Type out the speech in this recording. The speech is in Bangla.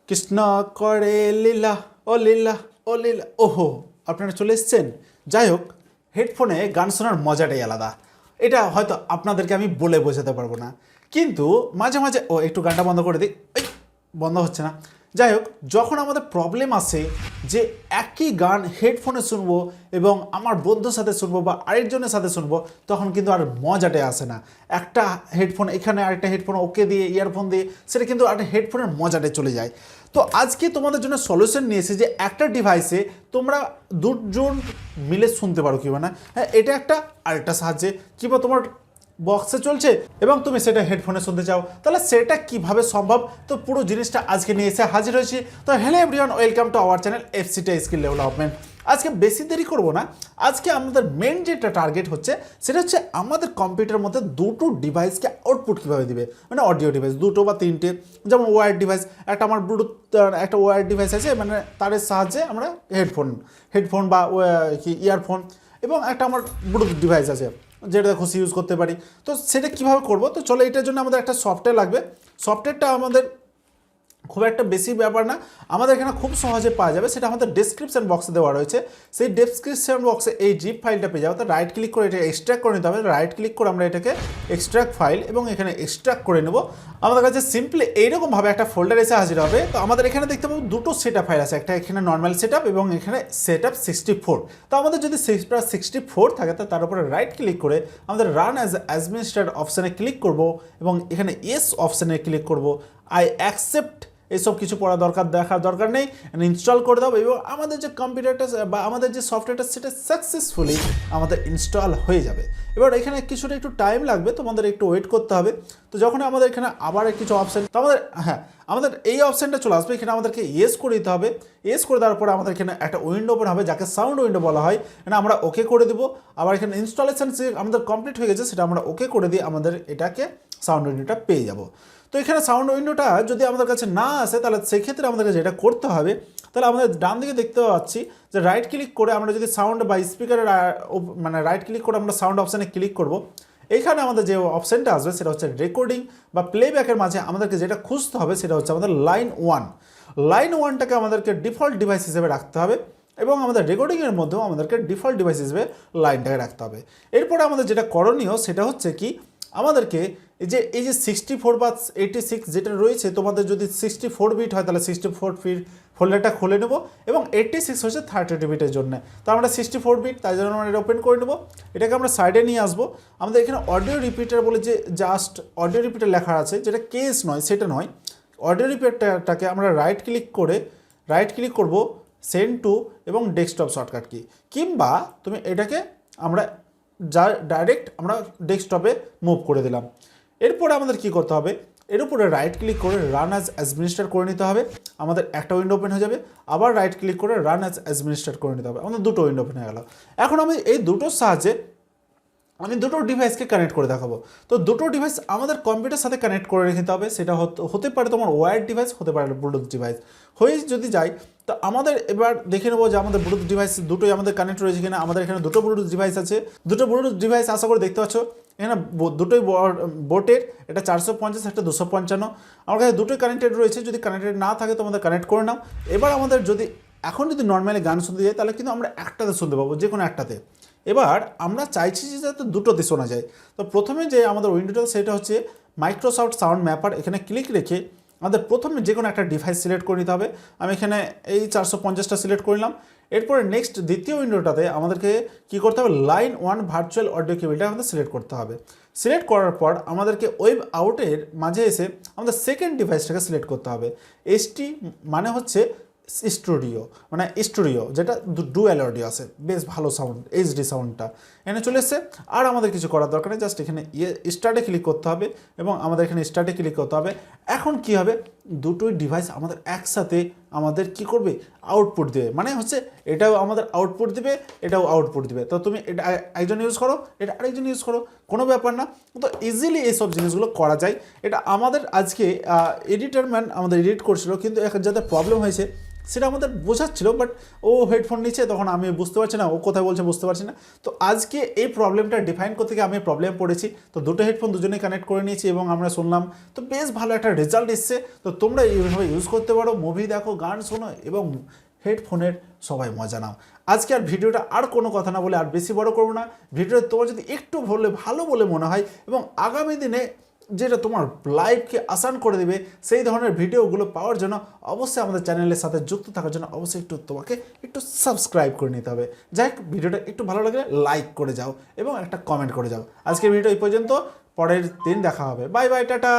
কৃষ্ণ করে লীলা ও লীলা ও লীলা ওহো আপনারা চলে এসেছেন। যাই হোক, হেডফোনে গান শোনার মজাটাই আলাদা। এটা হয়তো আপনাদেরকে আমি বলে বোঝাতে পারবো না, কিন্তু মাঝে মাঝে একটু গানটা বন্ধ করে দিই, বন্ধ হচ্ছে না। যাই হোক, যখন আমাদের প্রবলেম আসে যে একই গান হেডফোনে শুনবো এবং আমার বন্ধুর সাথে শুনবো বা আরেকজনের সাথে শুনবো, তখন কিন্তু আর মজাটাই আসে না। একটা হেডফোন এখানে, আরেকটা হেডফোন ওকে দিয়ে, ইয়ারফোন দিয়ে, সেটা কিন্তু একটা হেডফোনের মজাটাই চলে যায়। তো আজকে তোমাদের জন্য সলিউশন নিয়ে এসেছি যে একটা ডিভাইসে তোমরা দুজন মিলে শুনতে পারো কিংবা না। হ্যাঁ, এটা একটা আরেকটা সাহায্যে কিংবা তোমার বক্সে চলছে এবং তুমি সেটা হেডফোনে শুনতে চাও, তাহলে সেটা কিভাবে সম্ভব? তো পুরো জিনিসটা আজকে নিয়ে এসে হাজির হয়েছি। তো hello everyone, welcome to our channel FCTI skill development. আজকে বেশি দেরি করব না। আজকে আমাদের মেন যেটা টার্গেট হচ্ছে সেটা হচ্ছে আমাদের কম্পিউটারের মধ্যে দুটো ডিভাইসকে আউটপুট কীভাবে দিবে, মানে অডিও ডিভাইস দুটো বা তিনটে, যেমন ওয়্যার ডিভাইস একটা, আমার ব্লুটুথ একটা ওয়্যার ডিভাইস আছে, মানে তারের সাহায্যে আমরা হেডফোন বা ইয়ারফোন, এবং একটা আমার ব্লুটুথ ডিভাইস আছে যেটা খুশি ইউজ করতে পারি। তো সেটা কীভাবে করব? তো চলো, এটার জন্য আমাদের একটা সফটওয়্যার লাগবে। সফটওয়্যারটা আমাদের খুব একটা বেশি ব্যাপার না, আমাদের এখানে খুব সহজে পাওয়া যাবে। সেটা আমাদের ডেসক্রিপশন বক্সে দেওয়া রয়েছে। সেই ডেসক্রিপশন বক্সে এই জিপ ফাইলটা পেয়ে যাবো। তো রাইট ক্লিক করে এটা এক্সট্র্যাক্ট করে নিতে হবে। রাইট ক্লিক করে আমরা এটাকে এক্সট্র্যাক্ট ফাইল এবং এখানে এক্সট্র্যাক্ট করে নেব। আমাদের কাছে সিম্পলি এইরকমভাবে একটা ফোল্ডার এসে হাজির হবে। তো আমাদের এখানে দেখতে পাবো দুটো সেট ফাইল আছে, একটা এখানে নর্মাল সেট এবং এখানে সেট 64। তো আমাদের যদি 64 থাকে তো তার উপরে রাইট ক্লিক করে আমাদের রান অ্যাজ অ্যাডমিনিস্ট্রেটর অপশানে ক্লিক করব এবং এখানে ইয়েস অপশানে ক্লিক করব। আই অ্যাকসেপ্ট এইসব কিছু পড়া দেখার দরকার নেই, ইনস্টল করে দাও এবং আমাদের যে কম্পিউটারটা বা আমাদের যে সফটওয়্যারটা সেটা সাকসেসফুলি আমাদের ইনস্টল হয়ে যাবে। এবার এখানে কিছুটা একটু টাইম লাগবে, তোমাদের একটু ওয়েট করতে হবে। তো যখন আমাদের এখানে আবার কিছু অপশান, তো আমাদের এই অপশানটা চলে আসবে। এখানে আমাদেরকে ইয়েস করে দিতে হবে। ইয়েস করে দেওয়ার পরে আমাদের এখানে একটা উইন্ডো ওপেন হবে, যাকে সাউন্ড উইন্ডো বলা হয়। মানে আমরা ওকে করে দেবো। আবার এখানে ইনস্টলেশন যে আমাদের কমপ্লিট হয়ে গেছে সেটা আমরা ওকে করে দিয়ে আমাদের এটাকে সাউন্ড উইন্ডোটা পেয়ে যাবো। তো এখানে সাউন্ড উইন্ডোটা যদি আমাদের কাছে না আসে, তাহলে সেক্ষেত্রে আমাদেরকে যেটা করতে হবে, তাহলে আমাদের ডান দিকে দেখতে পাচ্ছি যে রাইট ক্লিক করে আমরা যদি সাউন্ড বা স্পিকারের মানে রাইট ক্লিক করে আমরা সাউন্ড অপশানে ক্লিক করব। এইখানে আমাদের যে অপশানটা আসবে সেটা হচ্ছে রেকর্ডিং বা প্লেব্যাকের মাঝে আমাদেরকে যেটা খুঁজতে হবে সেটা হচ্ছে আমাদের লাইন 1। লাইন 1টাকে আমাদেরকে ডিফল্ট ডিভাইস হিসেবে রাখতে হবে এবং আমাদের রেকর্ডিংয়ের মধ্যেও আমাদেরকে ডিফল্ট ডিভাইস হিসেবে লাইনটাকে রাখতে হবে। এরপরে আমাদের যেটা করণীয় সেটা হচ্ছে কি, আমাদেরকে এই যে 64 বা 86 যেটা রয়েছে, তোমাদের যদি 64 বিট হয় তাহলে 64 বিট ফোল্ডারটা খুলে নেব এবং 86 হচ্ছে 32 বিটের জন্য। তো আমরা 64 বিট, তাই জন্য আমরা এটা ওপেন করে নেব। এটাকে আমরা সাইডে নিয়ে আসবো। আমাদের এখানে অডিও রিপিটার বলে যে জাস্ট অডিও রিপিটার লেখা আছে, যেটা কেস নয়, সেটা নয়। অডিও রিপিটারটাকে আমরা রাইট ক্লিক করব সেন্ড টু এবং ডেস্কটপ শর্টকাট কি, কিংবা তুমি এটাকে আমরা ডাইরেক্ট আমরা ডেস্কটপে মুভ করে দিলাম। এরপরে আমাদের কি করতে হবে, এর উপরে রাইট ক্লিক করে রান অ্যাজ অ্যাডমিনিস্ট্রেটর করে নিতে হবে। আমাদের একটা উইন্ডো ওপেন হয়ে যাবে। আবার রাইট ক্লিক করে রান অ্যাজ অ্যাডমিনিস্ট্রেটর করে নিতে হবে। আমাদের দুটো উইন্ডো ওপেন হয়ে গেল। এখন আমি এই দুটোর সাহায্যে আমি দুটো ডিভাইসকে কানেক্ট করে দেখাবো। তো দুটো ডিভাইস আমাদের কম্পিউটার সাথে কানেক্ট করে নিতে হবে। সেটা হতে পারে তোমার ওয়্যার ডিভাইস, হতে পারে ব্লুটুথ ডিভাইস। হয়ে যদি যাই, তো আমাদের এবার দেখে নেবো যে আমাদের ব্লুটুথ ডিভাইস দুটোই আমাদের কানেক্ট রয়েছে কিনা। আমাদের এখানে দুটো ব্লুটুথ ডিভাইস আছে। দুটো ব্লুটুথ ডিভাইস আশা করে দেখতে পাচ্ছ এখানে দুটোই বোটের, এটা 450, একটা 255। আমার কাছে দুটোই কানেক্টেড রয়েছে। যদি কানেক্টেড না থাকে তো আমাদের কানেক্ট করে নাও। এবার আমাদের এখন যদি নর্মালি গান শুনতে যাই তাহলে কিন্তু আমরা একটাতে শুনতে পাবো, যে কোনো একটাতে। এবার আমরা চাইছি যে যাতে দুটোতে শোনা যায়। তো প্রথমে যে আমাদের উইন্ডোটা সেটা হচ্ছে মাইক্রোসফট সাউন্ড ম্যাপার। এখানে ক্লিক রেখে আমাদের প্রথমে যে কোনো একটা ডিভাইস সিলেক্ট করে নিতে হবে। আমি এখানে এই 450টা সিলেক্ট করলাম। এরপরে নেক্সট দ্বিতীয় উইন্ডোটাতে আমাদেরকে কী করতে হবে, লাইন 1 ভার্চুয়াল অডিও কেবলটা আমাদের সিলেক্ট করতে হবে। সিলেক্ট করার পর আমাদেরকে ওয়েব আউটের মাঝে এসে আমাদের সেকেন্ড ডিভাইসটাকে সিলেক্ট করতে হবে। এসটি মানে হচ্ছে স্টুডিও, যেটা ডুয়াল অডিও আছে, বেশ ভালো সাউন্ড, এইচডি সাউন্ডটা এখানে চলে এসছে। আর আমাদের কিছু করার দরকার নেই, জাস্ট এখানে স্টার্টে ক্লিক করতে হবে এবং আমাদের এখানে স্টার্টে ক্লিক করতে হবে। এখন কি হবে, দুটোই ডিভাইস আমাদের একসাথে আমাদের কি করবে, আউটপুট দেবে। মানে হচ্ছে এটাও আমাদের আউটপুট দিবে, এটাও আউটপুট দিবে। তো তুমি এটা একজন ইউজ করো, এটা আরেকজন ইউজ করো, কোনো ব্যাপার না। তো ইজিলি এইসব জিনিসগুলো করা যায়। এটা আমাদের আজকে এডিটর ম্যান আমাদের এডিট করছিল, কিন্তু এখন যাতে প্রবলেম হয়েছে সেটা আমাদের বোঝাচ্ছিল, বাট ও হেডফোন নিচ্ছে, তখন আমি বুঝতে পারছি না ও কোথায় বলছে, বুঝতে পারছি না। তো আজকে এই প্রবলেমটা ডিফাইন করতে গিয়ে আমি প্রবলেম পড়েছি। তো দুটো হেডফোন দুজনেই কানেক্ট করে নিয়েছি এবং আমরা শুনলাম, তো বেশ ভালো একটা রেজাল্ট এসছে। তো তোমরা এইভাবে ইউজ করতে পারো, মুভি দেখো, গান শোনো এবং হেডফোনের সবাই মজা নাও। আজকে আর ভিডিওটা আর কোনো কথা না বলে আর বেশি বড় করবো না। ভিডিওটা তোমার যদি একটু ভালো বলে মনে হয় এবং আগামী দিনে যেটা তোমার লাইফকে আসান করে দেবে সেই ধরনের ভিডিওগুলো পাওয়ার জন্য অবশ্যই আমাদের চ্যানেলের সাথে যুক্ত থাকার জন্য অবশ্যই তোমাকে একটু সাবস্ক্রাইব করে নিতে হবে। যাই হোক, ভিডিওটা একটু ভালো লাগলে লাইক করে যাও এবং একটা কমেন্ট করে যাও। আজকের ভিডিও এই পর্যন্ত, পরের দিন দেখা হবে। Bye bye, tata.